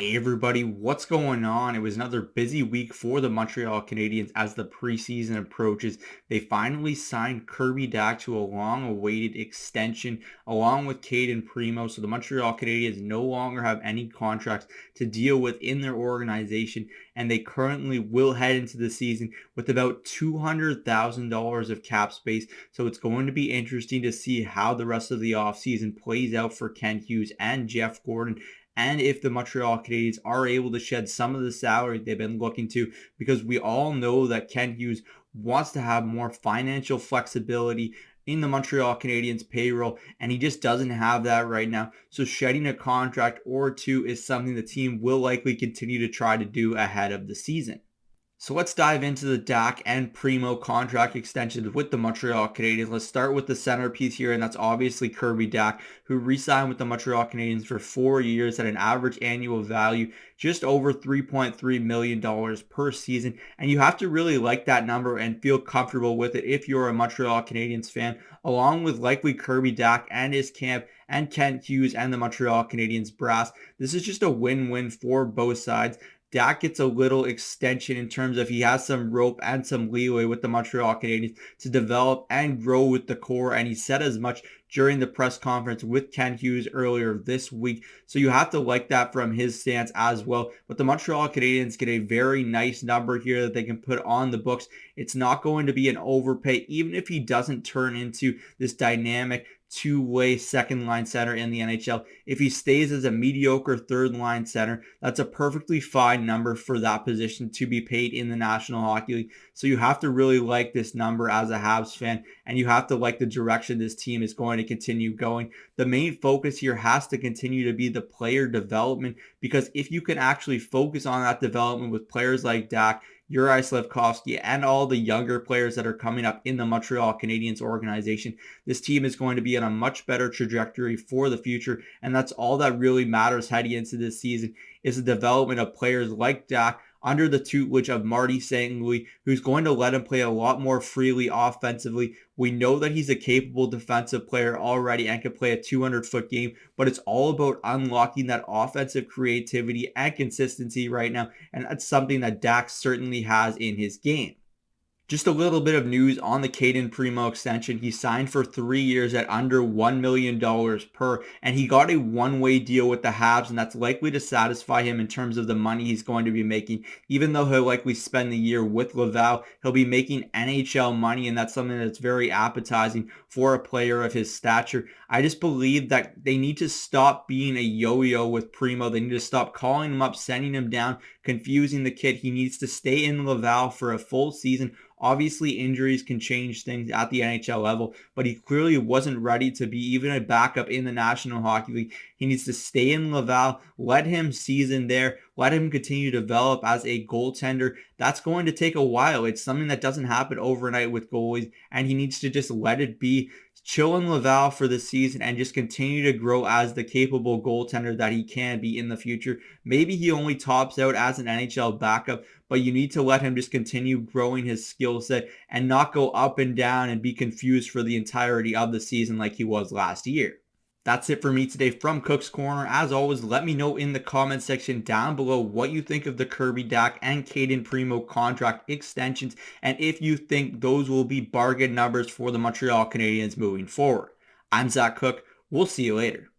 Hey everybody, what's going on? It was another busy week for the Montreal Canadiens as the preseason approaches. They finally signed Kirby Dach to a long-awaited extension along with Cayden Primeau. So the Montreal Canadiens no longer have any contracts to deal with in their organization, and they currently will head into the season with about $200,000 of cap space. So it's going to be interesting to see how the rest of the offseason plays out for Ken Hughes and Jeff Gordon, and if the Montreal Canadiens are able to shed some of the salary they've been looking to, because we all know that Ken Hughes wants to have more financial flexibility in the Montreal Canadiens payroll, and he just doesn't have that right now. So shedding a contract or two is something the team will likely continue to try to do ahead of the season. So let's dive into the Dach and Primeau contract extensions with the Montreal Canadiens. Let's start with the centerpiece here, and that's obviously Kirby Dach, who re-signed with the Montreal Canadiens for 4 years at an average annual value just over $3.3 million per season. And you have to really like that number and feel comfortable with it if you're a Montreal Canadiens fan, along with likely Kirby Dach and his camp and Kent Hughes and the Montreal Canadiens brass. This is just a win-win for both sides. Dak gets a little extension in terms of he has some rope and some leeway with the Montreal Canadiens to develop and grow with the core. And he said as much during the press conference with Ken Hughes earlier this week. So you have to like that from his stance as well. But the Montreal Canadiens get a very nice number here that they can put on the books. It's not going to be an overpay, even if he doesn't turn into this dynamic two-way second line center in the NHL. If he stays as a mediocre third line center, that's a perfectly fine number for that position to be paid in the National Hockey League. So you have to really like this number as a Habs fan, and you have to like the direction this team is going to continue going. The main focus here has to continue to be the player development, because if you can actually focus on that development with players like Dak, Uri Slafkovsky, and all the younger players that are coming up in the Montreal Canadiens organization, this team is going to be on a much better trajectory for the future. And that's all that really matters heading into this season, is the development of players like Dak under the tutelage of Marty St. Louis, who's going to let him play a lot more freely offensively. We know that he's a capable defensive player already and can play a 200-foot game, but it's all about unlocking that offensive creativity and consistency right now, and that's something that Dax certainly has in his game. Just a little bit of news on the Cayden Primeau extension. He signed for 3 years at under $1 million per, and he got a one-way deal with the Habs, and that's likely to satisfy him in terms of the money he's going to be making. Even though he'll likely spend the year with Laval, he'll be making NHL money, and that's something that's very appetizing for a player of his stature. I just believe that they need to stop being a yo-yo with Primeau. They need to stop calling him up, sending him down, confusing the kid. He needs to stay in Laval for a full season. Obviously, injuries can change things at the NHL level, but he clearly wasn't ready to be even a backup in the National Hockey League. He needs to stay in Laval, let him season there, let him continue to develop as a goaltender. That's going to take a while. It's something that doesn't happen overnight with goalies, and he needs to just let it be. Chill in Laval for the season and just continue to grow as the capable goaltender that he can be in the future. Maybe he only tops out as an NHL backup, but you need to let him just continue growing his skill set and not go up and down and be confused for the entirety of the season like he was last year. That's it for me today from Cook's Corner. As always, let me know in the comment section down below what you think of the Kirby Dach and Cayden Primeau contract extensions, and if you think those will be bargain numbers for the Montreal Canadiens moving forward. I'm Zach Cook. We'll see you later.